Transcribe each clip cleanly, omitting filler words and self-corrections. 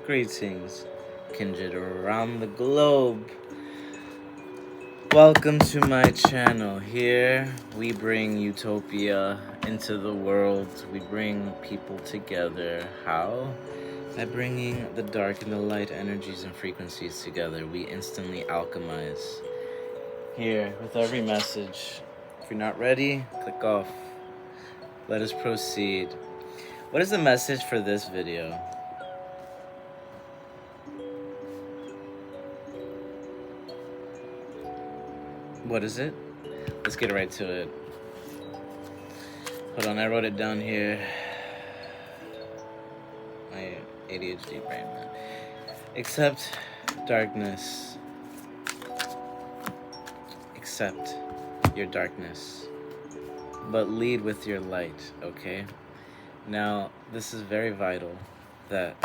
Greetings, kindred around the globe. Welcome to my channel. Here we bring utopia into the world. We bring people together. How? By bringing the dark and the light energies and frequencies together. We instantly alchemize. Here, with every message. If you're not ready, click off. Let us proceed. What is the message for this video? What is it? Let's get right to it. Hold on, I wrote it down here. My ADHD brain, man. Accept darkness. Accept your darkness. But lead with your light, okay? Now, this is very vital that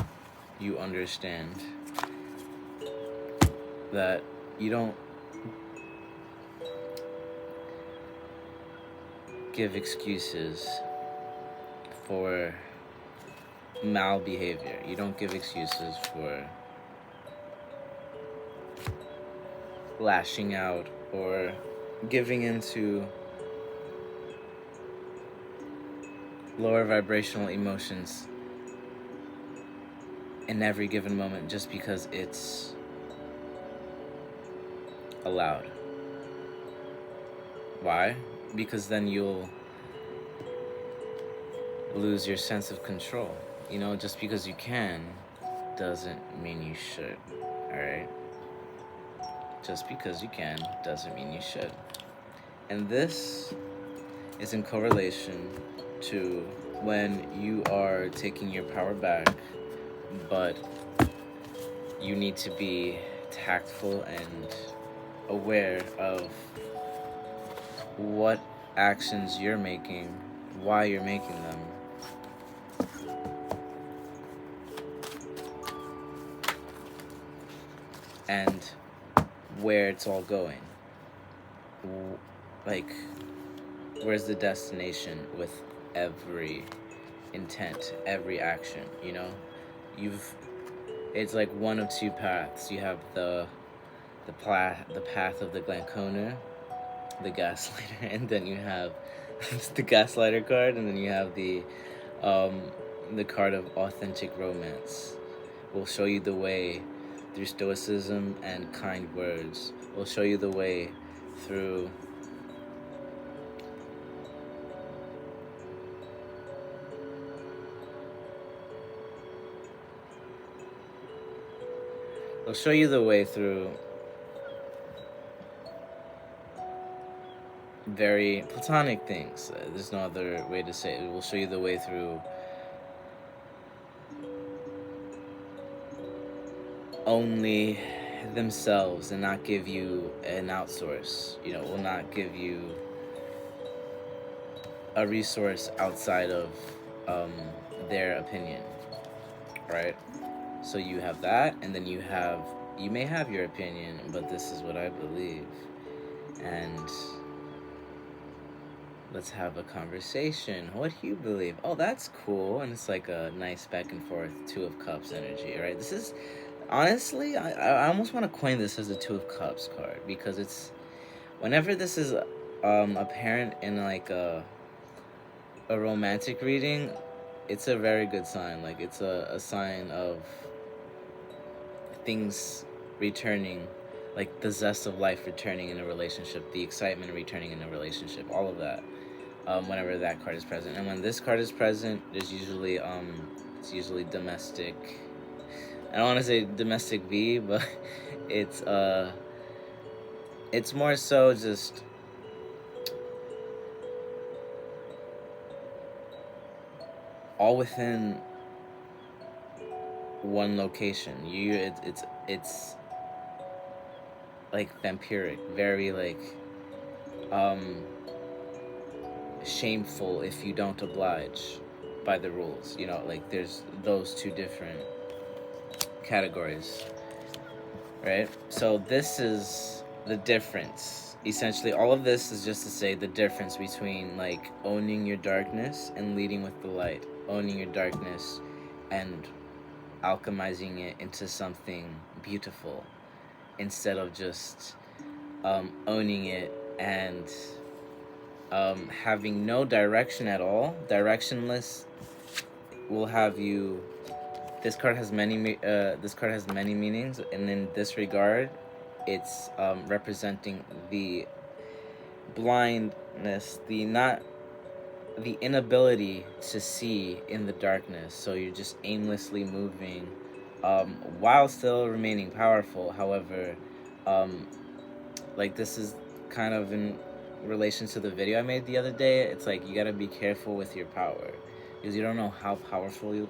you understand that you don't give excuses for malbehavior. You don't give excuses for lashing out or giving into lower vibrational emotions in every given moment just because it's allowed. Why? Because then you'll lose your sense of control. You know, just because you can doesn't mean you should, alright? Just because you can doesn't mean you should. And this is in correlation to when you are taking your power back, but you need to be tactful and aware of what actions you're making, why you're making them. And where it's all going. Like, where's the destination with every intent, every action, you know? It's like one of two paths. You have the path of the Glanconer, the gaslighter, and then you have the gaslighter card, and then you have the card of authentic romance. Will show you the way through stoicism and kind words. Will show you the way through It'll show you the way through very platonic things. There's no other way to say it. It will show you the way through only themselves and not give you an outsource. You know, will not give you a resource outside of their opinion, right? So you have that, and then you may have your opinion, but this is what I believe, and let's have a conversation. What do you believe? Oh, that's cool. And it's like a nice back and forth Two of Cups energy, right? This is, honestly, I almost want to coin this as the Two of Cups card, because it's, whenever this is apparent in like a romantic reading, it's a very good sign. Like, it's a sign of things returning, like the zest of life returning in a relationship, the excitement returning in a relationship, all of that, whenever that card is present. And when this card is present, there's usually it's usually domestic, I don't want to say domestic V, but it's more so just all within one location. It's like vampiric, very like shameful if you don't oblige by the rules. You know, like there's those two different categories, right? So this is the difference. Essentially, all of this is just to say the difference between like owning your darkness and leading with the light, owning your darkness and alchemizing it into something beautiful instead of just owning it and having no direction at all. Directionless will have you. This card has many meanings, and in this regard, it's representing the blindness, the inability to see in the darkness. So you're just aimlessly moving, while still remaining powerful. However, like this is kind of in relation to the video I made the other day. It's like you gotta be careful with your power because you don't know how powerful you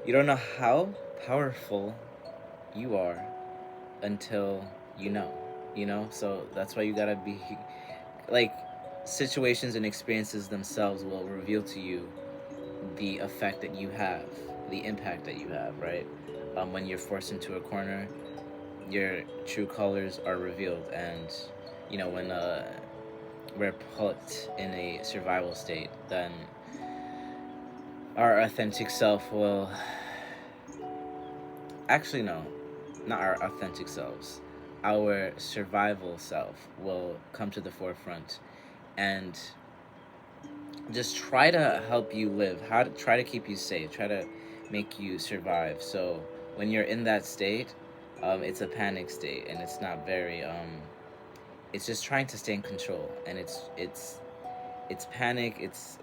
don't know how powerful you are until you know. So that's why you gotta be like, situations and experiences themselves will reveal to you the effect that you have, the impact that you have, right? When you're forced into a corner, your true colors are revealed, and when we're put in a survival state, then our authentic self will actually, no, not our authentic selves, our survival self will come to the forefront and just try to help you live, try to keep you safe, try to make you survive. So when you're in that state, it's a panic state, and it's not very it's just trying to stay in control, and it's panic, it's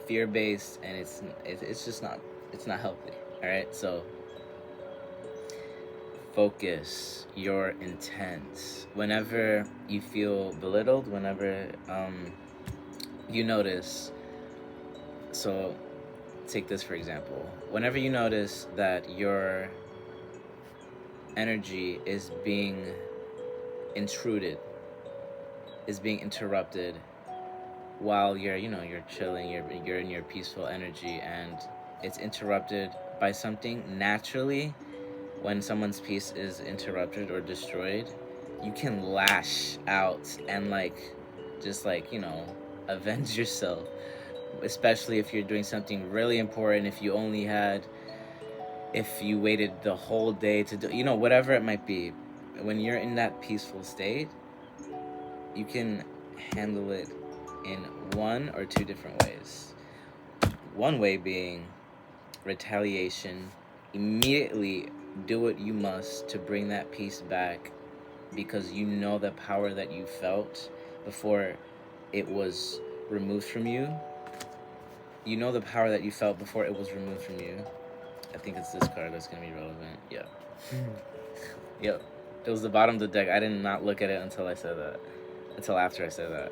fear based, and it's just not, it's not healthy. All right, so focus your intent whenever you feel belittled, whenever you notice. So take this for example. Whenever you notice that your energy is being intruded, is being interrupted while you're chilling, you're in your peaceful energy, and it's interrupted by something, naturally when someone's peace is interrupted or destroyed, you can lash out and just avenge yourself, especially if you're doing something really important. If you waited the whole day to do, whatever it might be, when you're in that peaceful state, you can handle it in one or two different ways. One way being retaliation. Immediately do what you must to bring that peace back, because you know the power that you felt before it was removed from you. You know the power that you felt before it was removed from you. I think it's this card that's going to be relevant. Yeah. Yep. It was the bottom of the deck. I did not look at it until after I said that.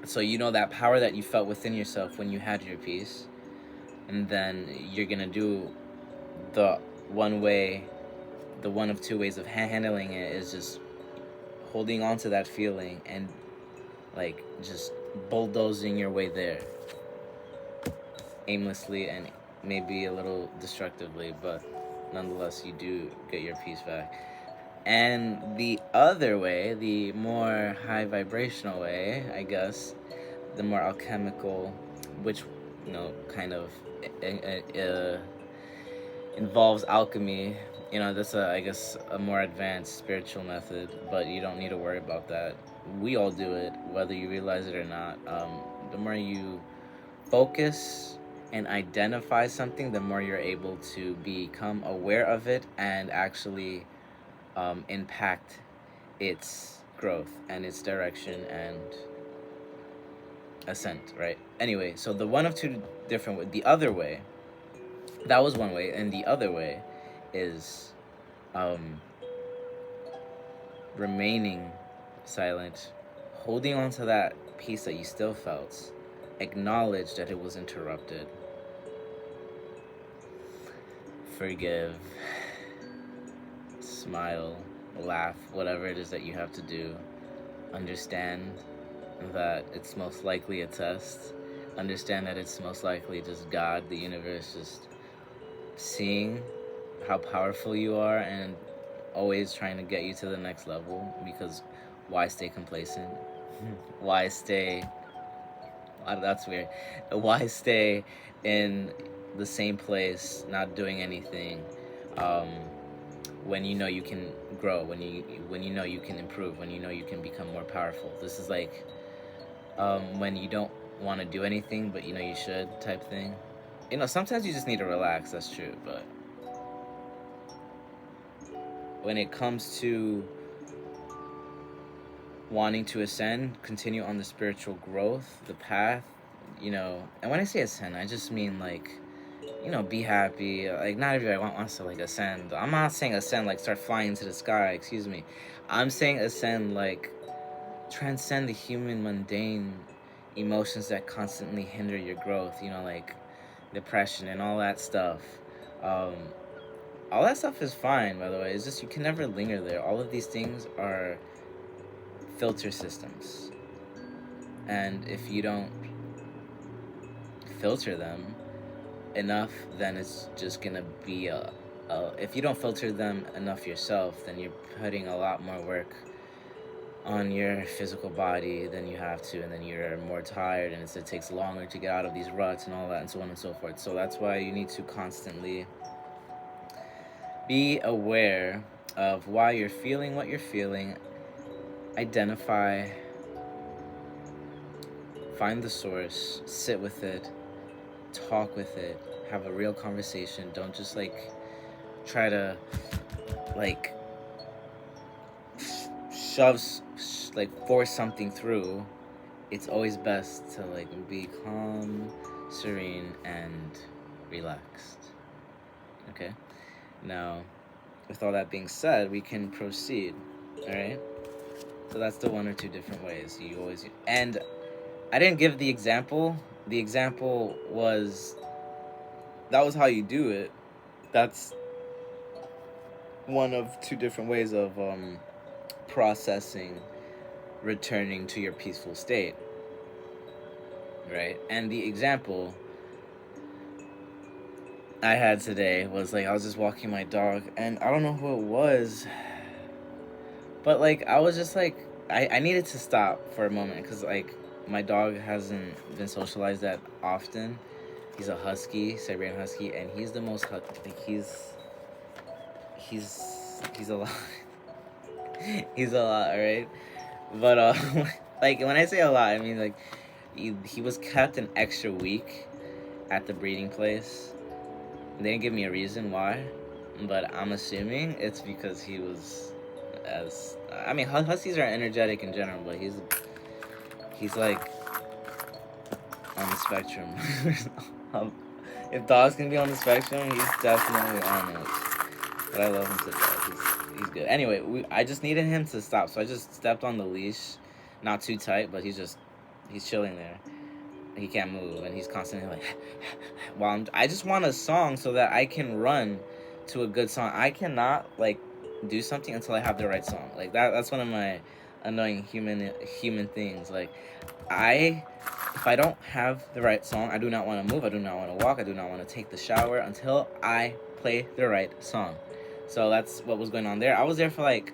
So you know that power that you felt within yourself when you had your peace. And then you're going to do the one of two ways of handling it is just holding on to that feeling and just bulldozing your way there, aimlessly and maybe a little destructively, but nonetheless you do get your peace back. And the other way, the more high vibrational way, I guess, the more alchemical, which kind of involves alchemy. That's I guess a more advanced spiritual method, but you don't need to worry about that. We all do it, whether you realize it or not. The more you focus and identify something, the more you're able to become aware of it and actually impact its growth and its direction and ascent, right? Anyway, so the one of two different way, the other way, that was one way, and the other way is remaining silent, holding on to that peace that you still felt, acknowledge that it was interrupted, forgive, smile, laugh, whatever it is that you have to do. Understand that it's most likely a test. Understand that it's most likely just God, the universe, just seeing how powerful you are and always trying to get you to the next level, because why stay complacent? Why stay That's weird. Why stay in the same place, not doing anything, um, when you know you can grow, when you know you can improve, when you know you can become more powerful? This is like, when you don't want to do anything, but you know you should, type thing. You know, sometimes you just need to relax. That's true, but when it comes to wanting to ascend, continue on the spiritual growth, the path, you know, and when I say ascend, I just mean like, you know, be happy. Like, not everybody wants to like ascend. I'm not saying ascend like start flying into the sky, excuse me. I'm saying ascend like transcend the human mundane emotions that constantly hinder your growth, you know, like depression and all that stuff. Um, all that stuff is fine, by the way. It's just you can never linger there. All of these things are filter systems. And if you don't filter them enough, then it's just gonna be if you don't filter them enough yourself, then you're putting a lot more work on your physical body than you have to, and then you're more tired, and it takes longer to get out of these ruts and all that, and so on and so forth. So that's why you need to constantly be aware of why you're feeling what you're feeling, identify, find the source, sit with it, talk with it, have a real conversation. Don't just like try to like force something through. It's always best to like be calm, serene, and relaxed. Okay? Now, with all that being said, we can proceed. Alright? So that's the one or two different ways you always... And I didn't give the example. The example was... That was how you do it. That's one of two different ways of processing returning to your peaceful state. Right? And the example I had today was like I was just walking my dog, and I don't know who it was, but like I was just like I needed to stop for a moment because like my dog hasn't been socialized that often. He's a husky, Siberian husky, and he's the most like he's a lot. He's a lot, alright? But like when I say a lot, I mean like he was kept an extra week at the breeding place. They didn't give me a reason why, but I'm assuming it's because he was as... I mean, huskies are energetic in general, but he's like on the spectrum. If dogs can be on the spectrum, he's definitely on it. But I love him to death. He's good. Anyway, I just needed him to stop, so I just stepped on the leash, not too tight, but he's chilling there. He can't move, and he's constantly like, I just want a song so that I can run to a good song. I cannot like do something until I have the right song. Like that's one of my annoying human things. Like if I don't have the right song, I do not want to move. I do not want to walk. I do not want to take the shower until I play the right song. So that's what was going on there. I was there for like...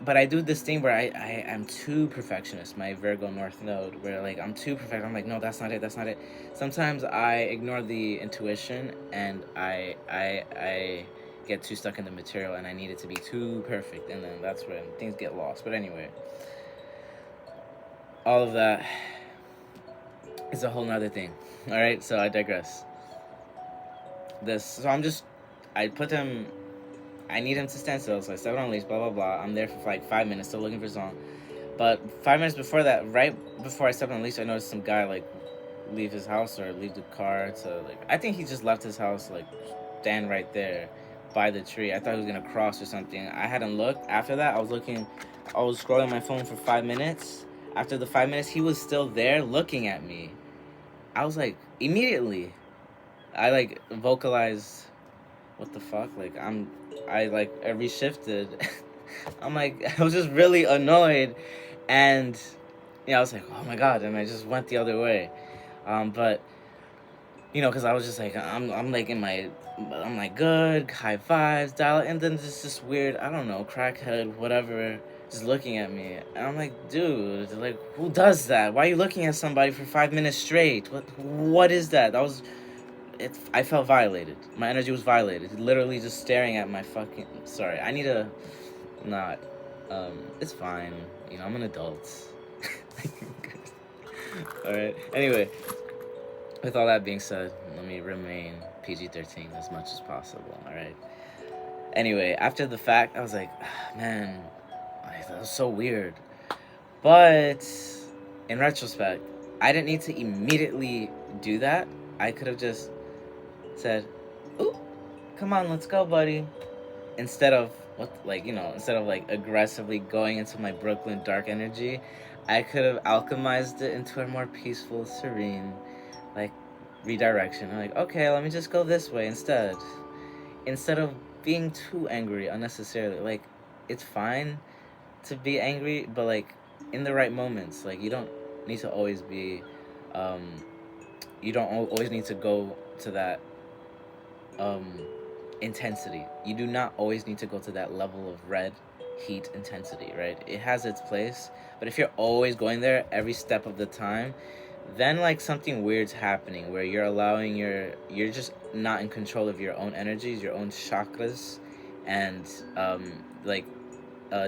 But I do this thing where I'm too perfectionist, my Virgo North Node, where like I'm too perfect. I'm like, no, that's not it. Sometimes I ignore the intuition and I get too stuck in the material and I need it to be too perfect, and then that's when things get lost. But anyway, all of that is a whole nother thing. Alright, so I digress. I need him to stand still, so I step on leash, blah, blah, blah. I'm there for like 5 minutes, still looking for a song. But 5 minutes before that, right before I stepped on the leash, I noticed some guy, like, leave his house or leave the car to, like... I think he just left his house, like, stand right there by the tree. I thought he was going to cross or something. I hadn't looked. After that, I was scrolling my phone for 5 minutes. After the 5 minutes, he was still there looking at me. I was like, immediately, I, like, vocalized... What the fuck? Like, I reshifted. I'm like, I was just really annoyed. And, yeah, I was like, oh my God. And I just went the other way. But, you know, because I was just like, I'm like, good, high fives, dial. And then there's this weird, I don't know, crackhead, whatever, just looking at me, and I'm like, dude, like, who does that? Why are you looking at somebody for 5 minutes straight? What is that? That was it. I felt violated. My energy was violated. Literally just staring at my fucking. Sorry, I need to not. It's fine. You know, I'm an adult. All right. Anyway, with all that being said, let me remain PG-13 as much as possible. All right. Anyway, after the fact, I was like, man, that was so weird. But in retrospect, I didn't need to immediately do that. I could have just said, "Ooh, come on, let's go, buddy." Instead of instead of like aggressively going into my Brooklyn dark energy, I could have alchemized it into a more peaceful, serene, like redirection. I'm like, okay, let me just go this way instead of being too angry unnecessarily. Like, it's fine to be angry, but like in the right moments. Like, you don't need to always be you don't always need to go to that intensity. You do not always need to go to that level of red heat intensity, right? It has its place, but if you're always going there every step of the time, then like something weird's happening where you're just not in control of your own energies, your own chakras, and like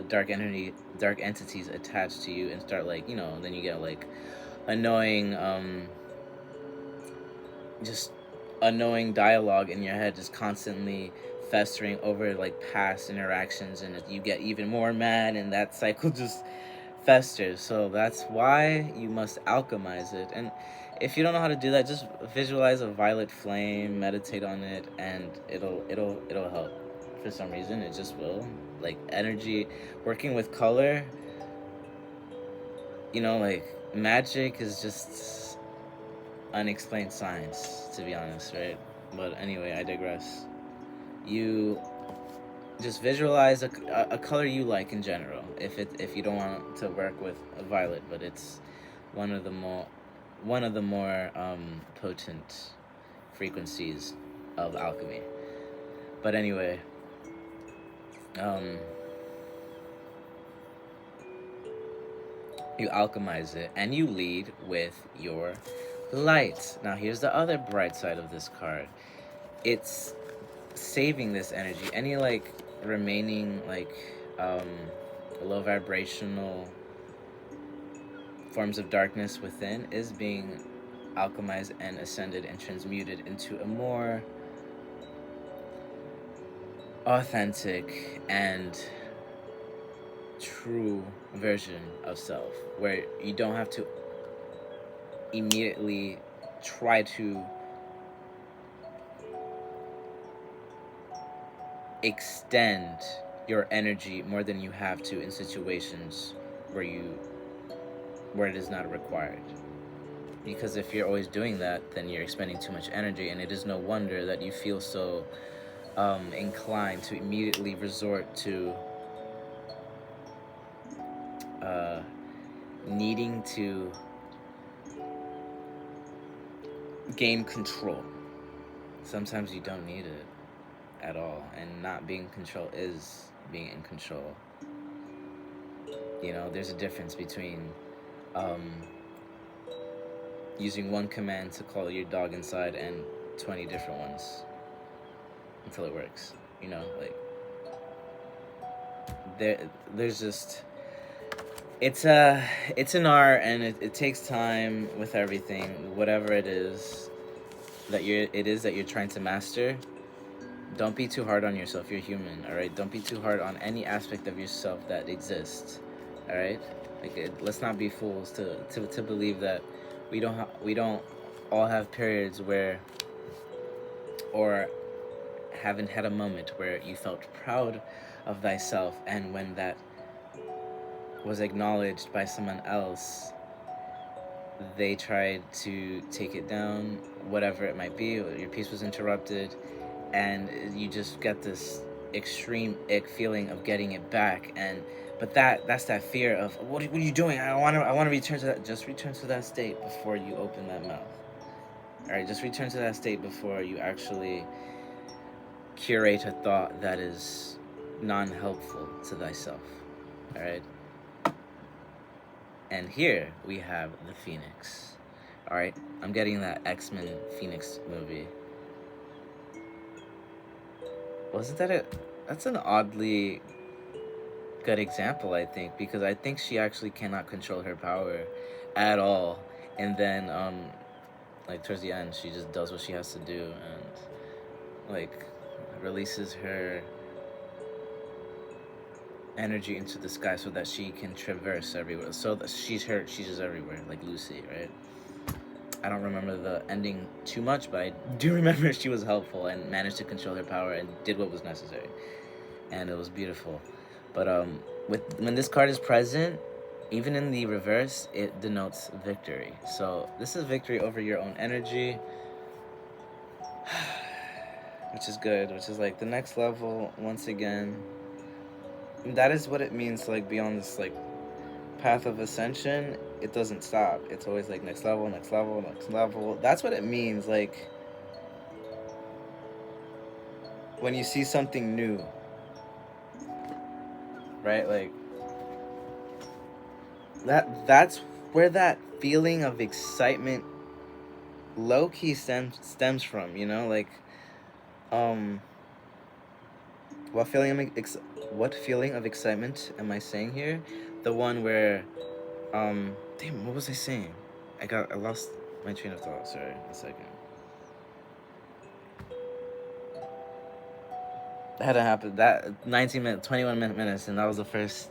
dark entities attached to you, and start like, then you get like annoying just annoying dialogue in your head, just constantly festering over like past interactions, and you get even more mad, and that cycle just festers. So that's why you must alchemize it. And if you don't know how to do that, just visualize a violet flame, meditate on it, and it'll help. For some reason, it just will. Like, energy, working with color, like magic is just unexplained science, to be honest, right? But anyway, I digress. You just visualize a color you like in general. If you don't want to work with a violet, but it's one of the more potent frequencies of alchemy. But anyway, you alchemize it, and you lead with your light. Now here's the other bright side of this card. It's saving this energy. Any like remaining like low vibrational forms of darkness within is being alchemized and ascended and transmuted into a more authentic and true version of self, where you don't have to immediately try to extend your energy more than you have to in situations where it is not required. Because if you're always doing that, then you're expending too much energy, and it is no wonder that you feel so inclined to immediately resort to needing to gain control. Sometimes you don't need it at all, and not being in control is being in control. There's a difference between using one command to call your dog inside and 20 different ones until it works. Like, there's just, it's an art, and it takes time with everything, whatever it is that you're trying to master. Don't be too hard on yourself. You're human, all right? Don't be too hard on any aspect of yourself that exists, all right? Like, let's not be fools to believe that we don't all have periods where, or haven't had a moment where you felt proud of thyself, and when that was acknowledged by someone else, they tried to take it down, whatever it might be, or your peace was interrupted, and you just get this extreme ick feeling of getting it back. But that's that fear of, what are you doing? I want to return to that. Just return to that state before you open that mouth. All right, just return to that state before you actually curate a thought that is non-helpful to thyself. All right. And here we have the Phoenix. Alright, I'm getting that X-Men Phoenix movie. Wasn't that a... That's an oddly good example, I think, because I think she actually cannot control her power at all. And then, like, towards the end, she just does what she has to do and, like, releases her energy into the sky so that she can traverse everywhere. So that she's just everywhere, like Lucy, right? I don't remember the ending too much, but I do remember she was helpful and managed to control her power and did what was necessary. And it was beautiful. But when this card is present, even in the reverse, it denotes victory. So this is victory over your own energy, which is good, which is like the next level once again. That is what it means to like be on this like path of ascension. It doesn't stop. It's always like next level, next level, next level. That's what it means, like when you see something new, right? Like that's where that feeling of excitement low-key stems from, you know? Like what feeling of excitement am I saying here? The one where damn, what was I saying? I lost my train of thought. Sorry, a second. That hadn't happened. That 21 minutes, and that was the first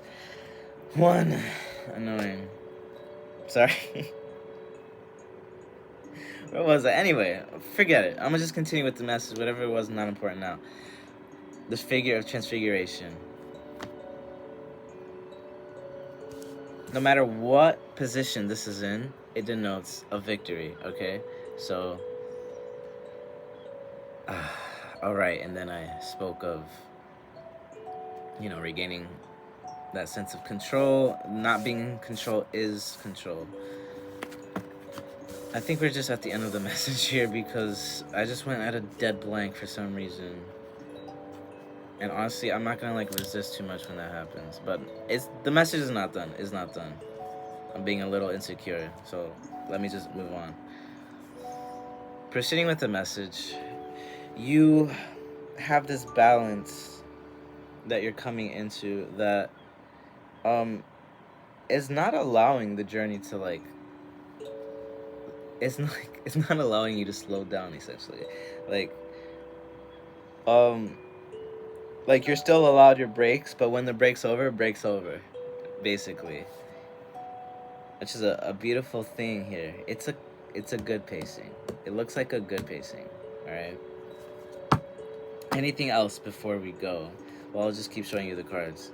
one. Annoying. Sorry. Where was I? Anyway, forget it. I'm gonna just continue with the message. Whatever it was, not important now. The figure of transfiguration. No matter what position this is in, it denotes a victory, okay? So, alright, and then I spoke of, you know, regaining that sense of control. Not being in control is control. I think we're just at the end of the message here because I just went at a dead blank for some reason. And honestly, I'm not gonna like resist too much when that happens. But the message is not done. It's not done. I'm being a little insecure, so let me just move on. Proceeding with the message, you have this balance that you're coming into that is not allowing the journey to like it's not allowing you to slow down, essentially. Like you're still allowed your breaks, but when the break's over, basically. Which is a beautiful thing here. It's a good pacing. It looks like a good pacing. Alright. Anything else before we go? Well, I'll just keep showing you the cards.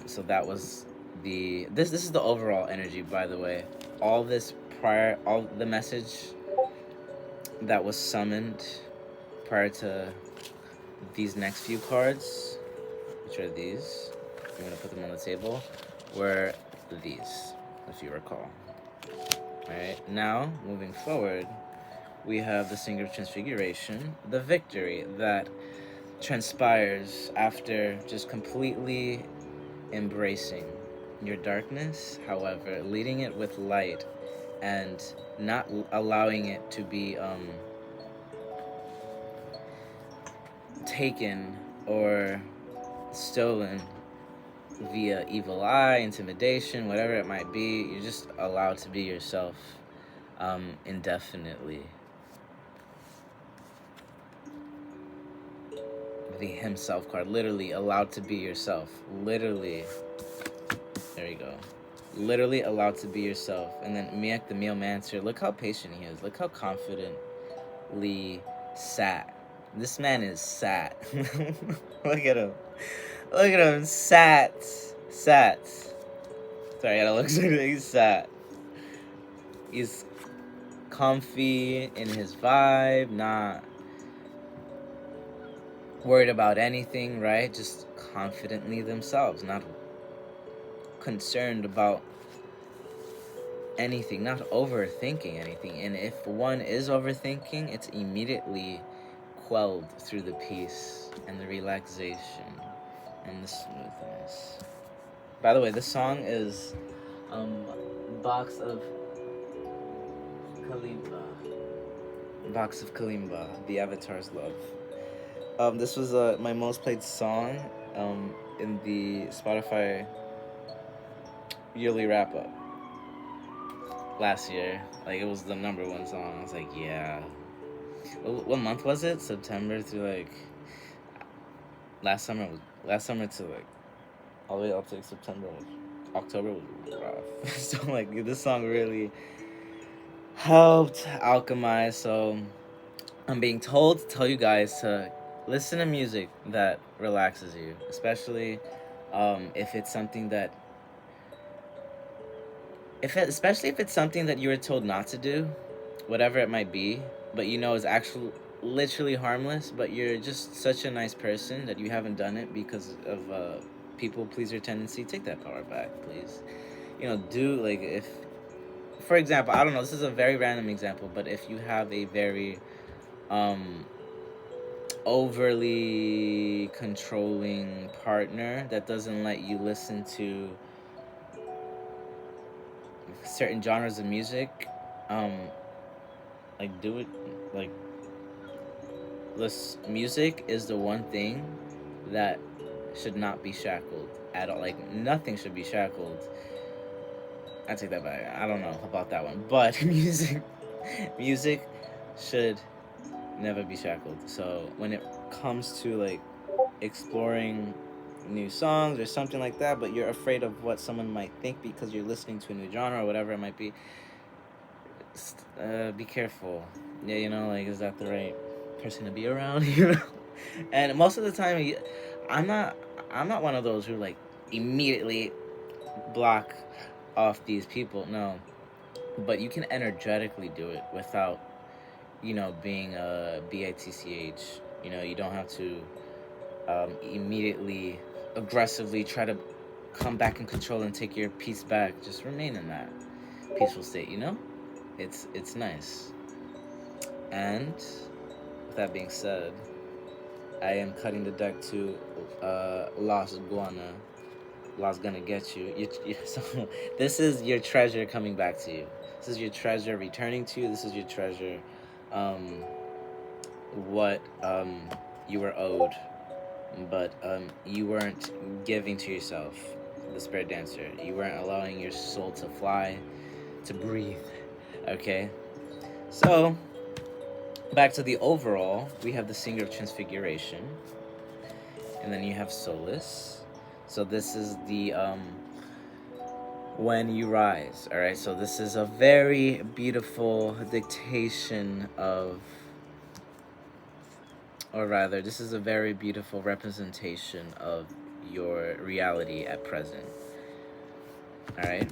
So that was this is the overall energy, by the way. All the message that was summoned prior to these next few cards, which are these, I'm gonna put them on the table, were these, if you recall. Alright, now, moving forward, we have the Singer of Transfiguration, the victory that transpires after just completely embracing your darkness, however, leading it with light and not allowing it to be taken or stolen via evil eye, intimidation, whatever it might be. You're just allowed to be yourself indefinitely. The himself card, literally allowed to be yourself. Literally, there you go. Literally allowed to be yourself. And then Miek the Mealmancer, look how patient he is. Look how confidently sat. This man is sat. Look at him. Look at him. Sat. Sorry, I gotta look. He's sat. He's comfy in his vibe, not worried about anything, right? Just confidently themselves, not concerned about anything, not overthinking anything. And if one is overthinking, it's immediately quelled through the peace and the relaxation and the smoothness. By the way, this song is Um, box of Kalimba. Box of Kalimba, the Avatar's Love. This was my most played song in the Spotify yearly wrap up last year. Like, it was the number one song. I was like, yeah. What month was it? September through like last summer to like all the way up to like September. October was rough. So like this song really helped alchemize. So I'm being told to tell you guys to listen to music that relaxes you, especially if it's something that especially if it's something that you were told not to do, whatever it might be, but you know is actually literally harmless, but you're just such a nice person that you haven't done it because of people pleaser tendency. Take that power back, please. You know, do like if, for example, I don't know, this is a very random example, but if you have a very overly controlling partner that doesn't let you listen to certain genres of music, um like do it, like this music is the one thing that should not be shackled at all. Like nothing should be shackled. I take that back. I don't know about that one, but music should never be shackled. So when it comes to like exploring new songs or something like that, but you're afraid of what someone might think because you're listening to a new genre or whatever it might be careful. Yeah, you know, like is that the right person to be around? You know, and most of the time, I'm not. I'm not one of those who like immediately block off these people. No, but you can energetically do it without, you know, being a bitch. You know, you don't have to immediately aggressively try to come back in control and take your peace back. Just remain in that peaceful state. You know, it's nice. And with that being said, I am cutting the deck to Las Guana. Las gonna get you. So this is your treasure coming back to you. This is your treasure returning to you. This is your treasure, um, what you were owed, but you weren't giving to yourself. The spirit dancer. You weren't allowing your soul to fly, to breathe. Okay. So back to the overall, we have the Singer of Transfiguration, and then you have Solace. So this is the When You Rise. All right. So this is a very beautiful dictation of, or rather, this is a very beautiful representation of your reality at present. All right.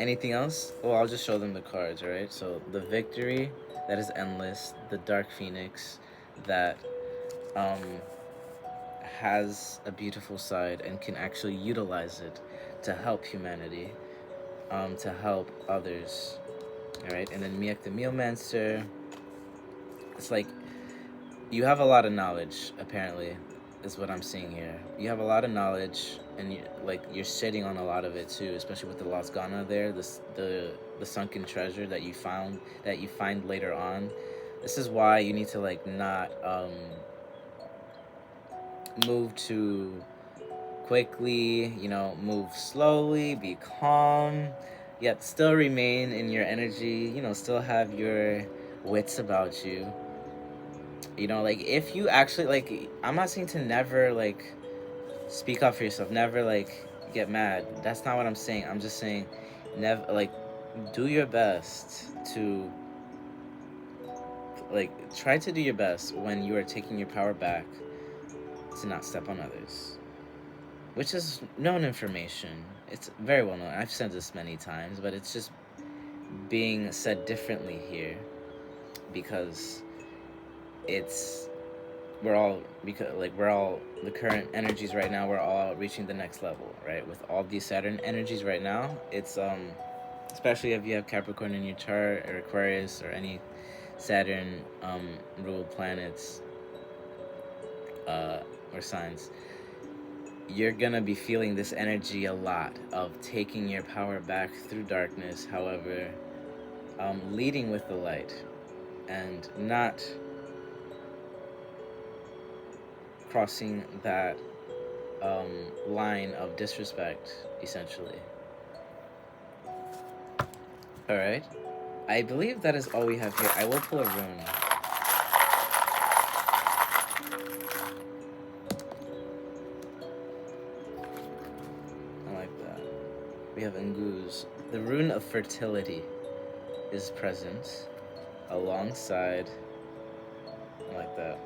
Anything else? Well, I'll just show them the cards. All right. So the Victory, that is endless. The Dark Phoenix, that has a beautiful side and can actually utilize it to help humanity, to help others. All right. And then Miak the Mealmancer. It's like you have a lot of knowledge, apparently, is what I'm seeing here. You have a lot of knowledge, and you're sitting on a lot of it too, especially with the Lost Ghana there, the sunken treasure that you find later on. This is why you need to like not move too quickly, you know, move slowly, be calm, yet still remain in your energy, you know, still have your wits about you. You know, like if you actually like, I'm not saying to never like speak up for yourself, never like get mad. That's not what I'm saying. I'm just saying never like do your best to like try to do your best when you are taking your power back to not step on others, which is known information. It's very well known. I've said this many times, but it's just being said differently here because it's we're all the current energies right now, we're all reaching the next level, right? With all these Saturn energies right now, it's especially if you have Capricorn in your chart or Aquarius or any Saturn ruled planets or signs, you're gonna be feeling this energy a lot of taking your power back through darkness. However, leading with the light and not crossing that line of disrespect, essentially. All right. I believe that is all we have here. I will pull a rune. I like that. We have Nguz. The rune of fertility is present alongside. I like that.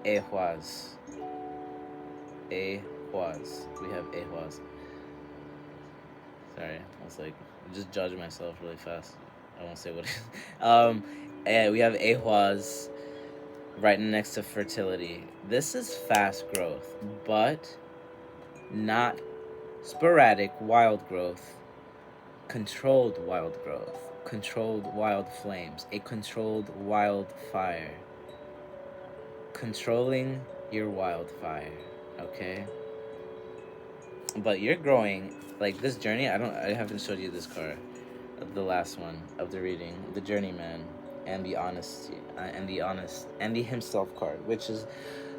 Ehwaz. Ehwaz. We have Ehwaz. Sorry, I was like, just judge myself really fast. I won't say what it is. And we have Ehwaz right next to fertility. This is fast growth, but not sporadic wild growth. Controlled wild growth. Controlled wild flames. A controlled wildfire. Controlling your wildfire, okay? But you're growing, like this journey. I haven't showed you this card, the last one of the reading, the journeyman, and the honesty, and the himself card, which is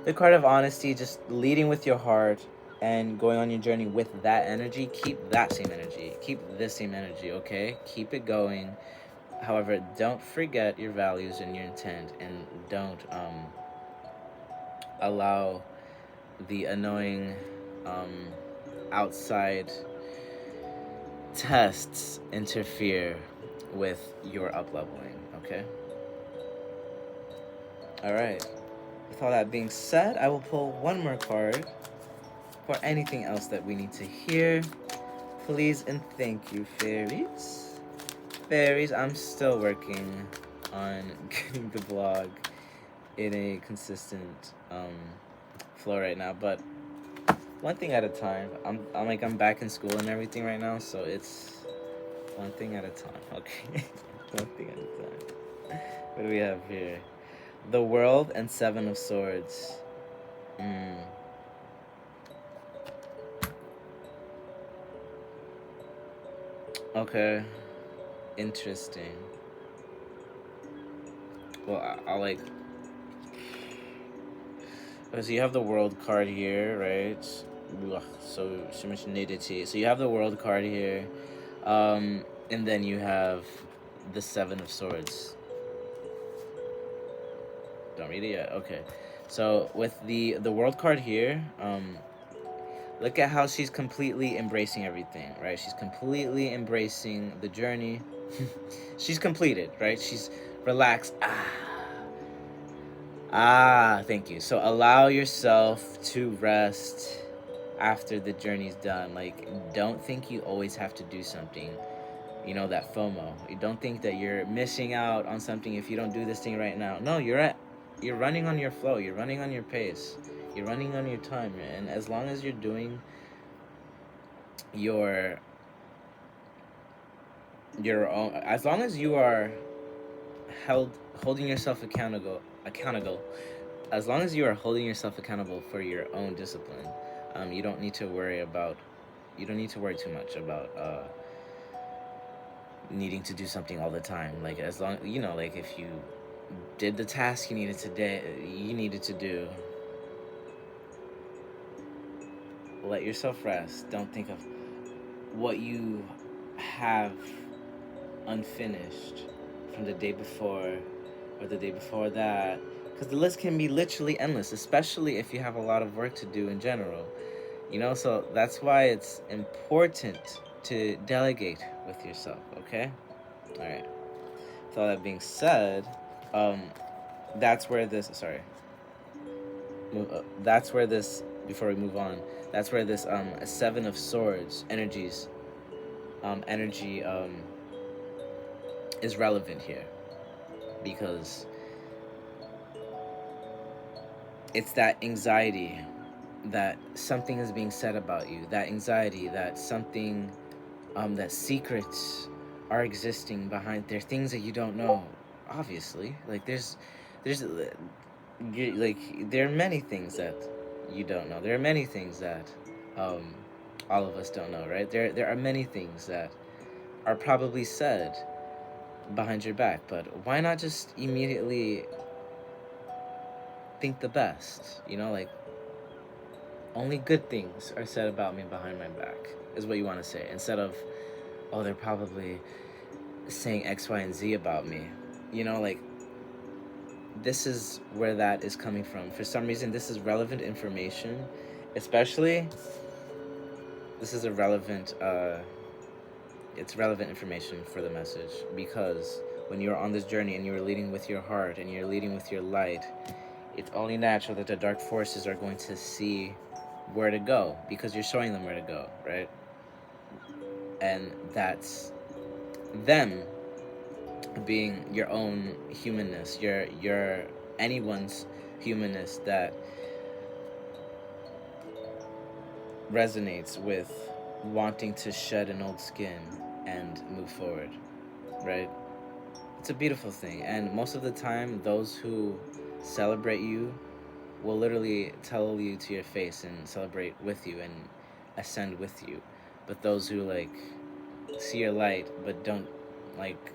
the card of honesty, just leading with your heart and going on your journey with that energy. Keep that same energy. Keep this same energy, okay? Keep it going. However, don't forget your values and your intent, and don't allow the annoying outside tests interfere with your up-leveling, okay? Alright. With all that being said, I will pull one more card for anything else that we need to hear. Please and thank you, fairies. Fairies, I'm still working on getting the vlog in a consistent flow right now, but one thing at a time. I'm back in school and everything right now, so it's one thing at a time, okay? One thing at a time. What do we have here? The World and Seven of Swords. Okay. Interesting. Well, I'll like... Okay, so you have the World card here, right? So much nudity. So you have the World card here, and then you have the Seven of Swords. Don't read it yet. Okay, so with the World card here, look at how she's completely embracing everything, right? She's completely embracing the journey. She's completed, right? She's relaxed. Thank you. So allow yourself to rest after the journey's done. Like, don't think you always have to do something. You know, that FOMO. You don't think that you're missing out on something if you don't do this thing right now. No, you're running on your flow. You're running on your pace. You're running on your time. And as long as you're doing your own, as long as you are holding yourself accountable, as long as you are holding yourself accountable for your own discipline, you don't need to worry too much about needing to do something all the time. Like, as long, you know, like if you did the task you needed to do, let yourself rest. Don't think of what you have unfinished from the day before or the day before that, because the list can be literally endless, especially if you have a lot of work to do in general, you know. So that's why it's important to delegate with yourself, okay? All right, with all that being said, that's where this before we move on, that's where this Seven of Swords energy is relevant here, because it's that anxiety that something is being said about you, that anxiety that something, that secrets are existing behind there, things that you don't know, obviously. Like there's like there are many things that you don't know. There are many things that um, all of us don't know, right? There are many things that are probably said behind your back, but why not just immediately think the best? You know, like only good things are said about me behind my back is what you want to say, instead of, oh, they're probably saying X, Y, and Z about me. You know, like this is where that is coming from. For some reason, this is relevant information, especially this is a relevant it's relevant information for the message, because when you're on this journey and you're leading with your heart and you're leading with your light, it's only natural that the dark forces are going to see where to go, because you're showing them where to go, right? And that's them being your own humanness, your anyone's humanness that resonates with wanting to shed an old skin and move forward, right? It's a beautiful thing, and most of the time those who celebrate you will literally tell you to your face and celebrate with you and ascend with you. But those who like see your light but don't, like,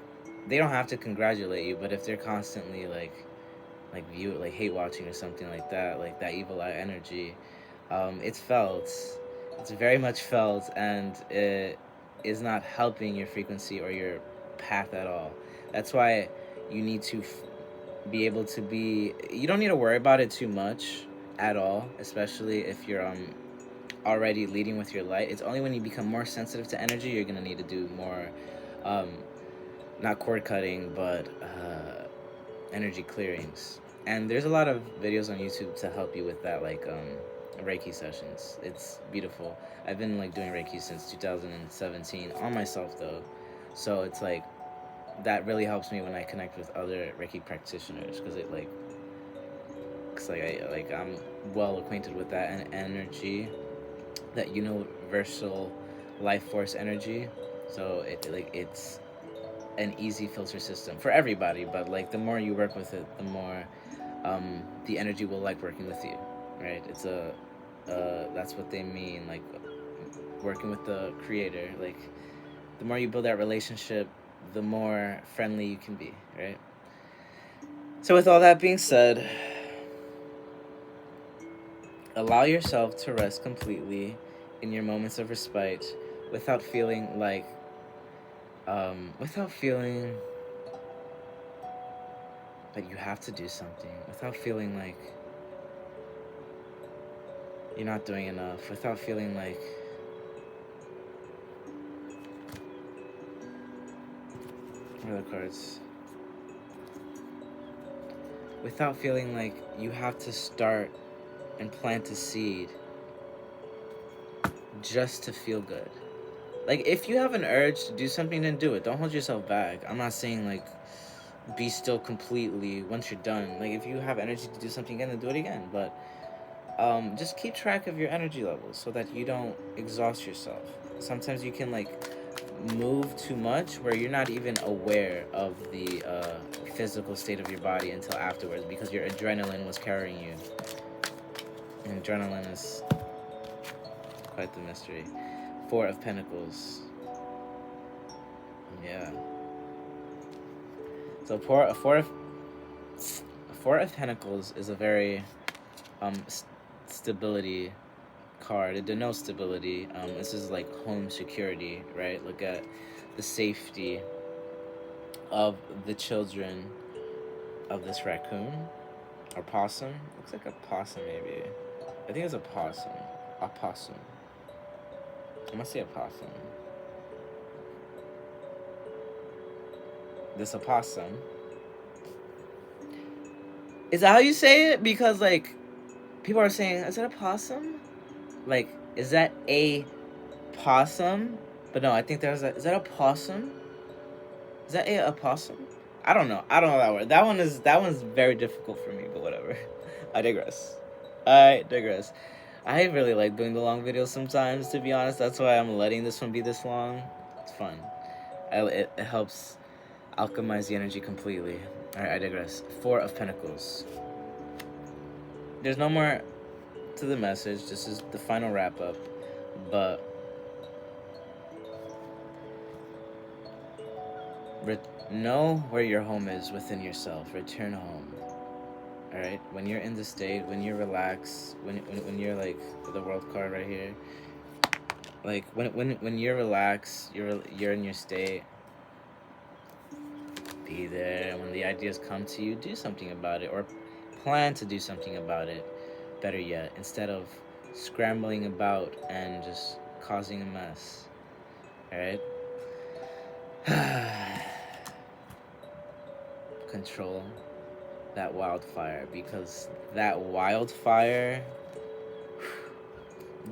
they don't have to congratulate you, but if they're constantly like view it like hate watching or something like that evil eye energy, it's felt, it's very much felt, and it is not helping your frequency or your path at all. That's why you need to be able to be, you don't need to worry about it too much at all, especially if you're already leading with your light. It's only when you become more sensitive to energy you're gonna need to do more, um, not cord cutting, but energy clearings. And there's a lot of videos on YouTube to help you with that, like Reiki sessions. It's beautiful. I've been like doing Reiki since 2017 on myself though, so it's like that really helps me when I connect with other Reiki practitioners, because it like, cause I'm well acquainted with that energy, that universal life force energy. So it's an easy filter system for everybody, but like the more you work with it, the more the energy will like working with you, right? It's a that's what they mean, like working with the creator. Like the more you build that relationship, the more friendly you can be, right? So with all that being said, allow yourself to rest completely in your moments of respite, without feeling like without feeling that you have to do something, without feeling like you're not doing enough, without feeling like what are the cards? Without feeling like you have to start and plant a seed just to feel good. Like if you have an urge to do something, then do it. Don't hold yourself back. I'm not saying like be still completely once you're done. Like if you have energy to do something again, then do it again. But just keep track of your energy levels so that you don't exhaust yourself. Sometimes you can like move too much where you're not even aware of the physical state of your body until afterwards, because your adrenaline was carrying you. And adrenaline is quite the mystery. Four of Pentacles. Yeah. So Four of Pentacles is a very stability card. It denotes stability. This is like home security, right? Look at the safety of the children of this raccoon or possum. Looks like a possum, maybe. I think it's a possum. A possum. I must say a possum. This opossum. Is that how you say it? Because like people are saying, is that a possum? Like, is that a possum? But no, I think there's a, is that a possum? Is that a possum? I don't know. I don't know that word. That one's very difficult for me, but whatever. I digress. I really like doing the long videos sometimes, to be honest. That's why I'm letting this one be this long. It's fun. It helps alchemize the energy completely. Alright, I digress. Four of Pentacles. there's no more to the message. This is the final wrap up. But know where your home is within yourself. Return home. All right. When you're in the state, when you're relaxed, when you're like the world card right here. Like when you're relaxed, you're in your state. Be there. When the ideas come to you, do something about it, or plan to do something about it. Better yet, instead of scrambling about and just causing a mess. All right. Control that wildfire, because that wildfire,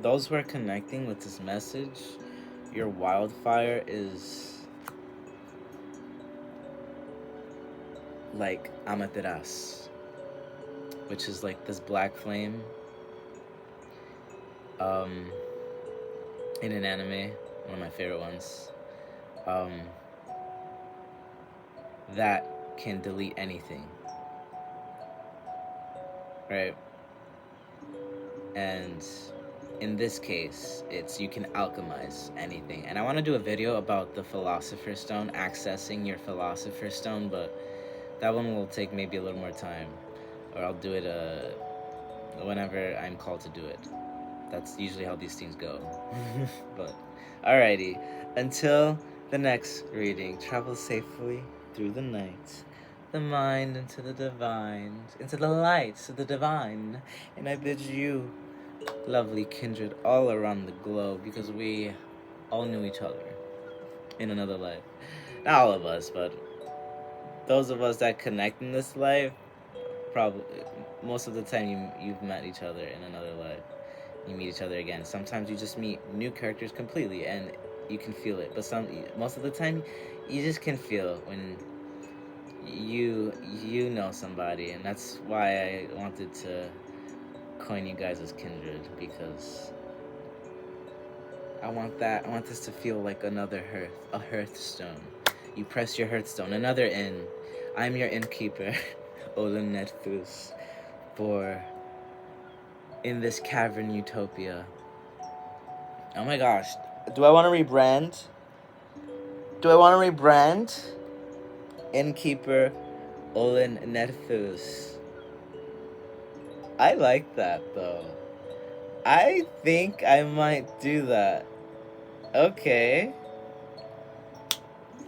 those who are connecting with this message, your wildfire is like Amaterasu, which is like this black flame in an anime, one of my favorite ones, that can delete anything, right? And in this case, it's you can alchemize anything. And I want to do a video about the Philosopher's Stone, accessing your Philosopher's Stone, but that one will take maybe a little more time, or I'll do it whenever I'm called to do it. That's usually how these things go. But alrighty, until the next reading, travel safely through the night, the mind into the divine, into the lights of the divine. And I bid you, lovely kindred all around the globe, because we all knew each other in another life. Not all of us, but those of us that connect in this life, probably most of the time you've met each other in another life. You meet each other again. Sometimes you just meet new characters completely and you can feel it. But most of the time you just can feel when you know somebody, and that's why I wanted to coin you guys as kindred, because I want this to feel like another a hearthstone. You press your hearthstone, another inn. I'm your innkeeper, Olin Netfus, for in this cavern utopia. Oh my gosh, do I want to rebrand? Innkeeper Olin Netfus. I like that though. I think I might do that. Okay.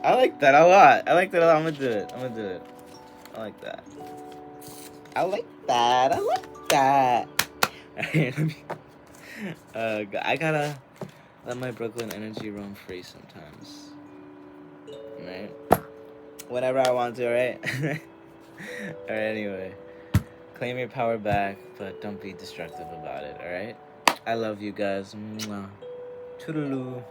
I like that a lot. I'm gonna do it. I like that. I gotta let my Brooklyn energy roam free sometimes. Right? Whenever I want to, right? Alright, anyway. Claim your power back, but don't be destructive about it, alright? I love you guys. Mwah. Toodaloo.